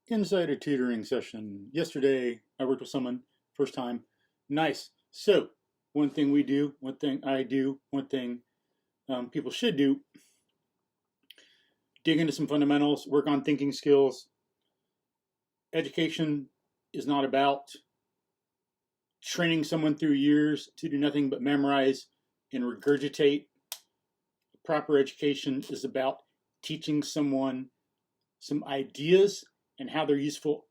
Inside a tutoring session. Yesterday, I worked with someone, first time. Nice. So, one thing we do, one thing I do, one thing people should do, dig into some fundamentals, work on thinking skills. Education is not about training someone through years to do nothing but memorize and regurgitate. Proper education is about teaching someone some ideas and how they're useful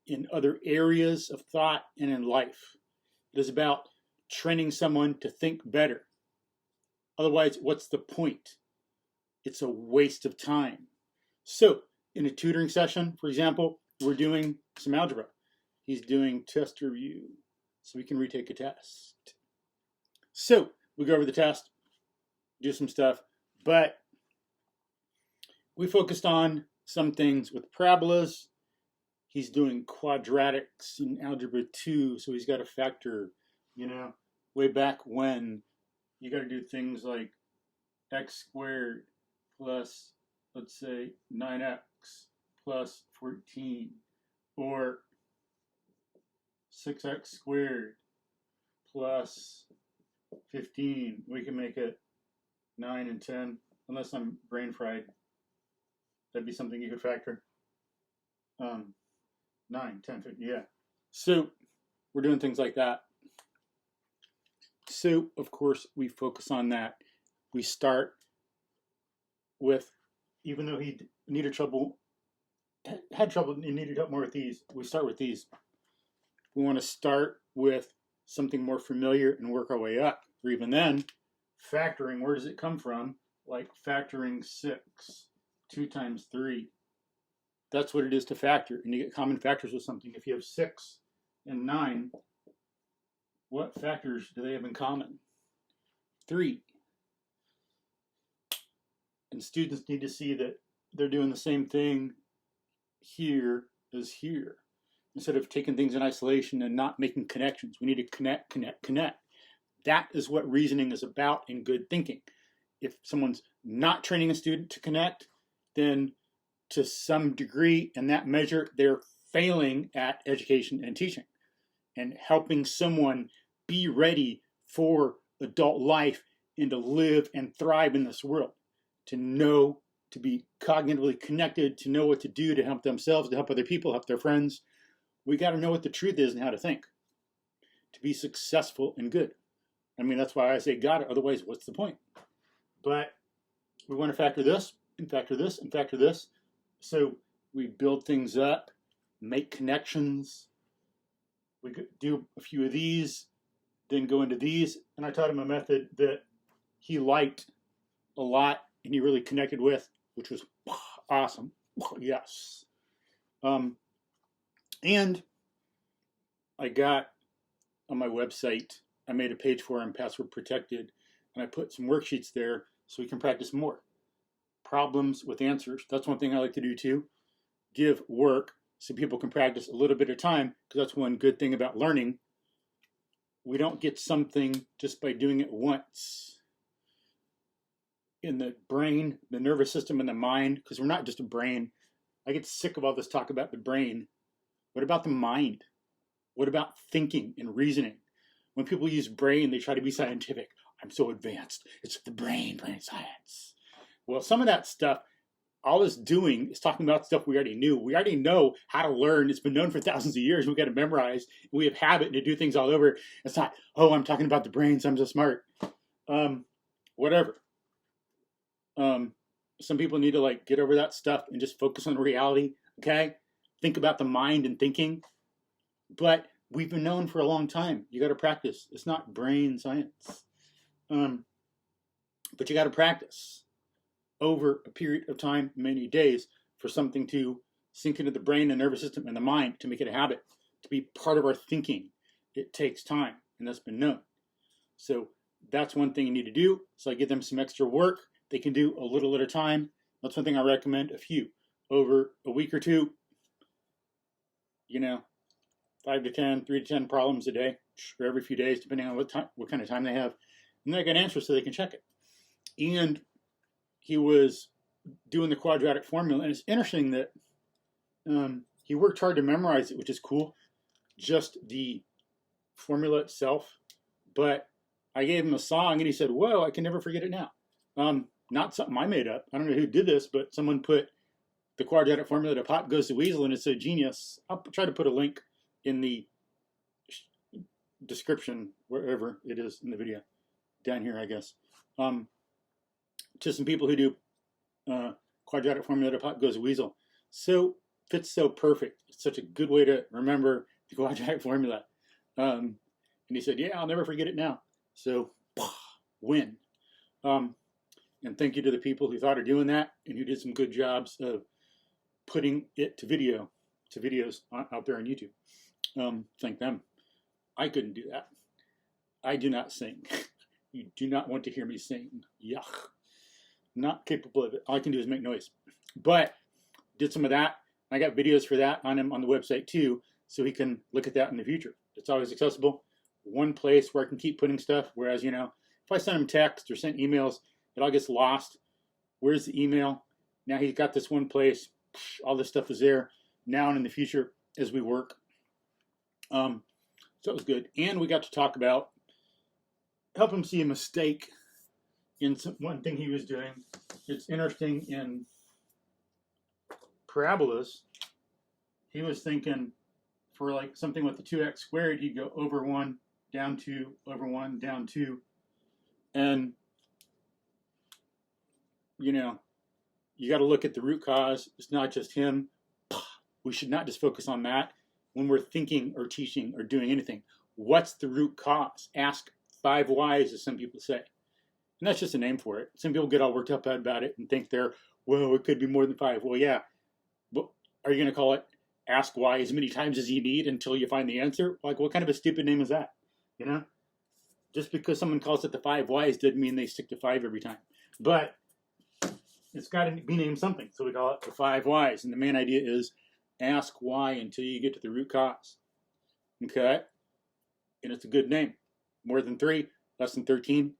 in other areas of thought and in life. It is about training someone to think better. Otherwise, what's the point? It's a waste of time. So, in a tutoring session, for example, we're doing some algebra. He's doing test review, so we can retake a test. So, we go over the test, do some stuff, but we focused on some things with parabolas. He's doing quadratics in algebra 2, so he's got to factor, way back when you got to do things like x squared plus, let's say, 9x plus 14, or 6x squared plus 15. We can make it 9 and 10, unless I'm brain fried. That'd be something you could factor. 9, 10, 15, yeah. So we're doing things like that. So, of course, we focus on that. We start with, even though he needed trouble, had trouble and needed help more with these, we start with these. We want to start with something more familiar and work our way up. Or even then, factoring, where does it come from? Like factoring 6, 2 times 3. That's what it is to factor. And you get common factors with something. If you have 6 and 9, what factors do they have in common? 3. And students need to see that they're doing the same thing here as here. Instead of taking things in isolation and not making connections, we need to connect, connect, connect. That is what reasoning is about in good thinking. If someone's not training a student to connect, then to some degree, in that measure, they're failing at education and teaching and helping someone be ready for adult life and to live and thrive in this world, to know, to be cognitively connected, to know what to do to help themselves, to help other people, help their friends. We got to know what the truth is and how to think to be successful and good. I mean, that's why I say got it. Otherwise, what's the point? But we want to factor this and factor this and factor this. So we build things up, make connections. We do a few of these, then go into these. And I taught him a method that he liked a lot and he really connected with, which was awesome. Yes. And I got on my website, I made a page for him, password protected, and I put some worksheets there so we can practice more. Problems with answers. That's one thing I like to do too. Give work so people can practice a little bit at a time, because that's one good thing about learning. We don't get something just by doing it once. In the brain, the nervous system, and the mind, because we're not just a brain. I get sick of all this talk about the brain. What about the mind? What about thinking and reasoning? When people use brain, they try to be scientific. I'm so advanced. It's the brain science. Well, some of that stuff, all it's doing is talking about stuff we already knew. We already know how to learn. It's been known for thousands of years. We've got to memorize. We have habit to do things all over. It's not, oh, I'm talking about the brain, so I'm so smart. Whatever. Some people need to get over that stuff and just focus on reality, okay? Think about the mind and thinking. But we've been known for a long time. You got to practice. It's not brain science. But you got to practice over a period of time, many days, for something to sink into the brain and nervous system and the mind, to make it a habit, to be part of our thinking. It takes time, and that's been known. So that's one thing you need to do. So I give them some extra work they can do a little at a time. That's one thing I recommend, a few. Over a week or two, 5 to 10, 3 to 10 problems a day, or every few days, depending on what kind of time they have. And they get answers so they can check it. And he was doing the quadratic formula, and it's interesting that He worked hard to memorize it, which is cool, just the formula itself. But I gave him a song and he said, whoa, I can never forget it now. Not something I made up. I don't know who did this, but someone put the quadratic formula to Pop Goes the Weasel, and it's so genius. I'll try to put a link in the description, wherever it is in the video, down here, I guess, to some people who do quadratic formula to Pop Goes the Weasel. So fits so perfect. It's such a good way to remember the quadratic formula. And he said, yeah, I'll never forget it now. So win. And thank you to the people who thought of doing that and who did some good jobs of putting it to videos out there on YouTube. Thank them. I couldn't do that. I do not sing. You do not want to hear me sing. Yuck. Not capable of it. All I can do is make noise. But did some of that. I got videos for that on him on the website too, so he can look at that in the future. It's always accessible. One place where I can keep putting stuff. Whereas, you know, if I send him text or send emails, it all gets lost. Where's the email? Now he's got this one place. All this stuff is there now and in the future as we work. So it was good. And we got to talk about, help him see a mistake in one thing he was doing. It's interesting in parabolas. He was thinking for like something with the 2x squared, he'd go over 1, down 2, over 1, down 2. And, you know, you got to look at the root cause. It's not just him. We should not just focus on that when we're thinking or teaching or doing anything. What's the root cause? Ask 5 whys, as some people say. And that's just a name for it. Some people get all worked up about it and think they're, well, it could be more than 5. Well, yeah. But are you going to call it ask why as many times as you need until you find the answer? Like, what kind of a stupid name is that? You know? Just because someone calls it the 5 whys doesn't mean they stick to 5 every time. But it's got to be named something. So we call it the 5 whys. And the main idea is ask why until you get to the root cause. Okay? And it's a good name. More than 3, less than 13.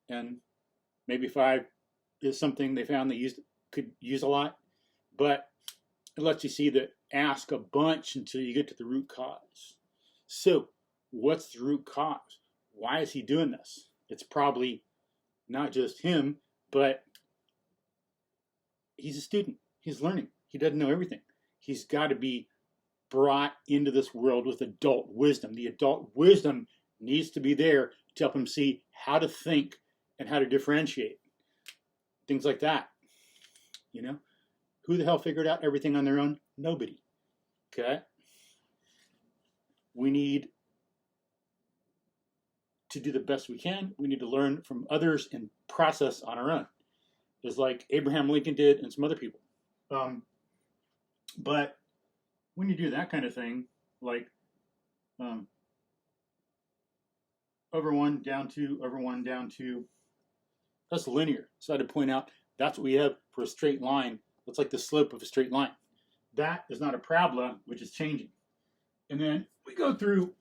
And maybe 5 is something they found they could use a lot. But it lets you see that ask a bunch until you get to the root cause. So what's the root cause? Why is he doing this? It's probably not just him, but he's a student. He's learning. He doesn't know everything. He's got to be brought into this world with adult wisdom. The adult wisdom needs to be there to help him see how to think and how to differentiate. Things like that. You know? Who the hell figured out everything on their own? Nobody. Okay? We need to do the best we can. We need to learn from others and process on our own. Just like Abraham Lincoln did and some other people. But when you do that kind of thing, like over 1, down 2, over 1, down 2, that's linear. So I had to point out that's what we have for a straight line. That's like the slope of a straight line. That is not a parabola, which is changing. And then we go through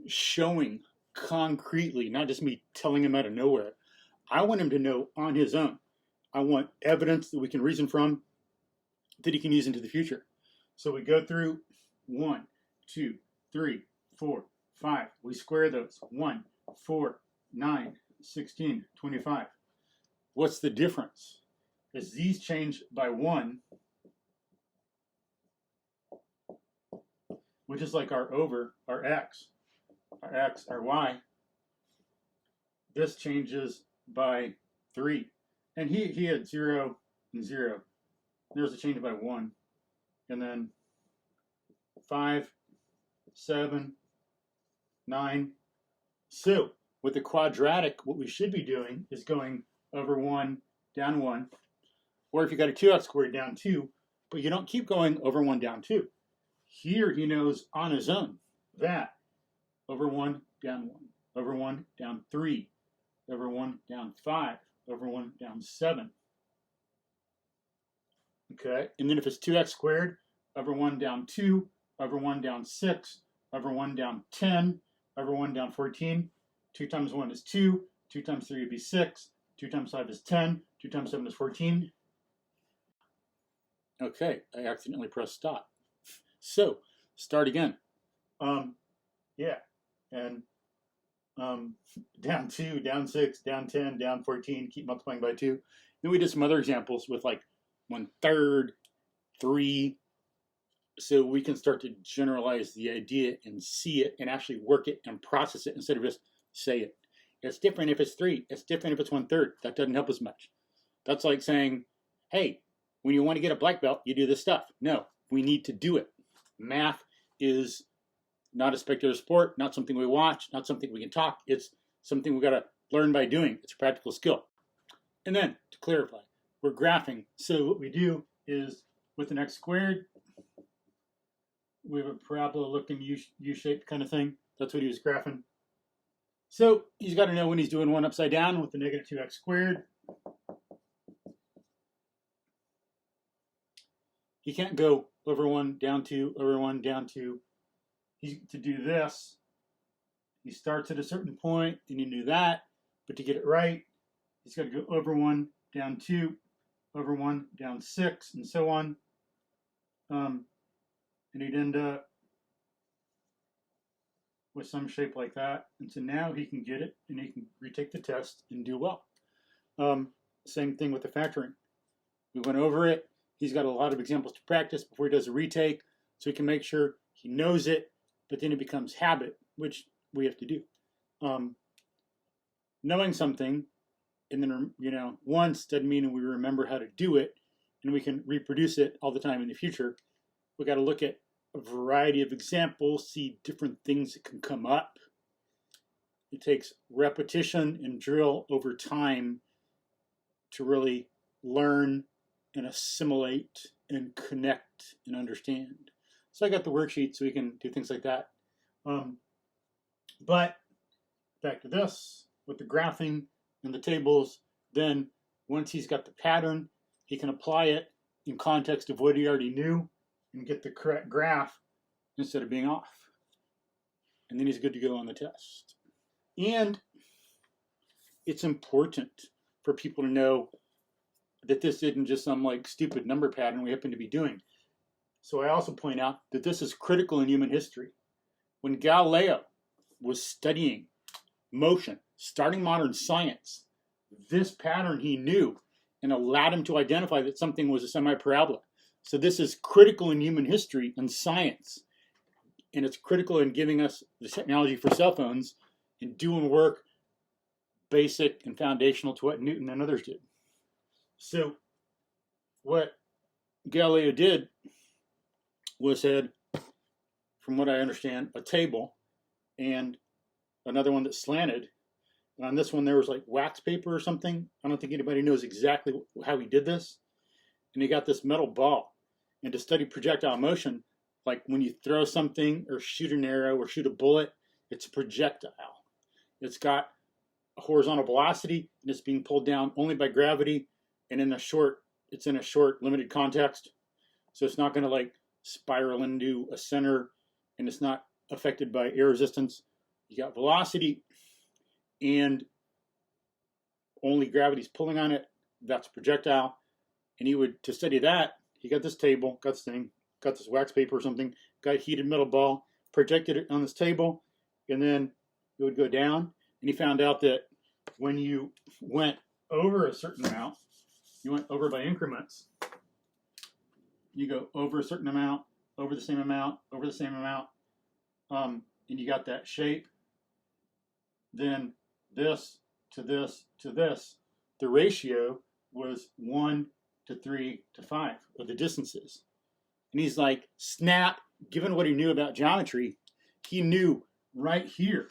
showing concretely, not just me telling him out of nowhere. I want him to know on his own. I want evidence that we can reason from that he can use into the future. So we go through 1, 2, 3, 4, 5. We square those. 1, 4, 9, 16, 25. What's the difference? As these change by 1, which is like our over, our x, our y, this changes by 3. And he had 0 and 0. There's a change by 1. And then 5, 7, 9. So with the quadratic, what we should be doing is going over 1, down 1. Or if you got a 2x squared, down 2. But you don't keep going over 1, down 2. Here he knows on his own that over 1, down 1. Over 1, down 3. Over 1, down 5. Over 1, down 7. Okay, and then if it's 2x squared, over 1, down 2. Over 1, down 6. Over 1, down 10. Over 1, down 14. 2 times 1 is 2. 2 times 3 would be 6. 2 times 5 is 10. 2 times 7 is 14. Okay, I accidentally pressed stop. So, start again. Yeah, and down 2, down 6, down 10, down 14, keep multiplying by 2. Then we did some other examples with like 1/3, 3, so we can start to generalize the idea and see it and actually work it and process it instead of just say it. It's different if it's 3. It's different if it's 1/3. That doesn't help as much. That's like saying, hey, when you want to get a black belt, you do this stuff. No, we need to do it. Math is not a spectator sport, not something we watch, not something we can talk. It's something we got to learn by doing. It's a practical skill. And then, to clarify, we're graphing. So what we do is, with an x squared, we have a parabola-looking U-shaped kind of thing. That's what he was graphing. So he's got to know when he's doing 1 upside down with the negative 2x squared. He can't go over 1, down 2, over 1, down 2. To do this, he starts at a certain point, and you knew that. But to get it right, he's got to go over 1, down 2, over 1, down 6, and so on. And he'd end up with some shape like that. And so now he can get it, and he can retake the test and do well. Same thing with the factoring. We went over it. He's got a lot of examples to practice before he does a retake, so he can make sure he knows it, but then it becomes habit, which we have to do. Knowing something, and then, once doesn't mean we remember how to do it, and we can reproduce it all the time in the future. We got to look at a variety of examples, see different things that can come up. It takes repetition and drill over time to really learn and assimilate and connect and understand. So I got the worksheet so we can do things like that. But back to this, with the graphing and the tables, then once he's got the pattern, he can apply it in context of what he already knew and get the correct graph instead of being off. And then he's good to go on the test. And it's important for people to know that this isn't just some like stupid number pattern we happen to be doing. So I also point out that this is critical in human history. When Galileo was studying motion, starting modern science, this pattern he knew and allowed him to identify that something was a semi-parabola. So this is critical in human history and science. And it's critical in giving us the technology for cell phones and doing work basic and foundational to what Newton and others did. So what Galileo did was had, from what I understand, a table and another one that slanted. And on this one, there was like wax paper or something. I don't think anybody knows exactly how he did this. And he got this metal ball. And to study projectile motion, like when you throw something or shoot an arrow or shoot a bullet, it's a projectile. It's got a horizontal velocity, and it's being pulled down only by gravity. And it's in a short, limited context. So it's not going to like spiral into a center, and it's not affected by air resistance. You got velocity, and only gravity's pulling on it. That's a projectile. And to study that, he got this table, got this thing, got this wax paper or something, got a heated metal ball, projected it on this table, and then it would go down. And he found out that when you went over a certain amount, you went over by increments. You go over a certain amount, over the same amount, over the same amount, and you got that shape. Then this to this to this, the ratio was 1 to 3 to 5 of the distances. And he's like, snap, given what he knew about geometry, he knew right here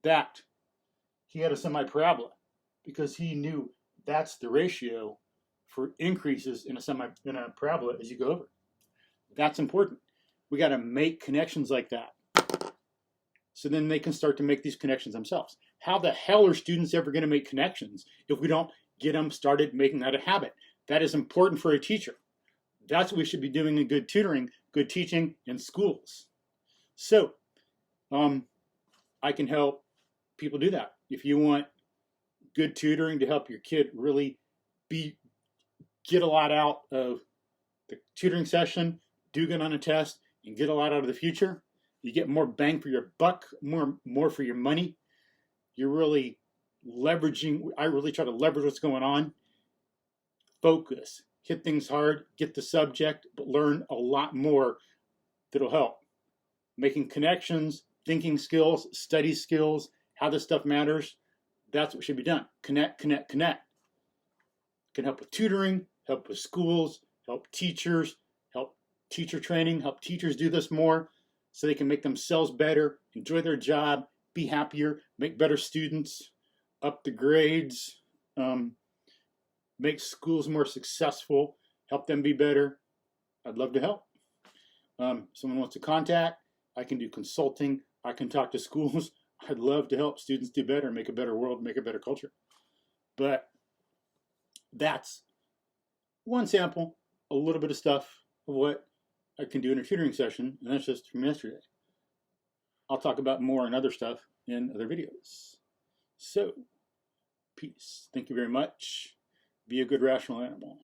that he had a semi-parabola because he knew that's the ratio for increases in a parabola as you go over. That's important. We got to make connections like that. So then they can start to make these connections themselves. How the hell are students ever going to make connections if we don't get them started making that a habit? That is important for a teacher. That's what we should be doing in good tutoring, good teaching in schools. So I can help people do that. If you want good tutoring to help your kid really get a lot out of the tutoring session, do good on a test, and get a lot out of the future. You get more bang for your buck, more for your money. You're really leveraging. I really try to leverage what's going on. Focus, hit things hard, get the subject, but learn a lot more that'll help. Making connections, thinking skills, study skills, how this stuff matters. That's what should be done. Connect, connect, connect. Can help with tutoring, help with schools, help teachers, help teacher training, help teachers do this more so they can make themselves better, enjoy their job, be happier, make better students, up the grades, make schools more successful, help them be better. I'd love to help. Someone wants to contact, I can do consulting, I can talk to schools. I'd love to help students do better, make a better world, make a better culture. But that's one sample, a little bit of stuff of what I can do in a tutoring session, and that's just from yesterday. I'll talk about more and other stuff in other videos. So, peace. Thank you very much. Be a good rational animal.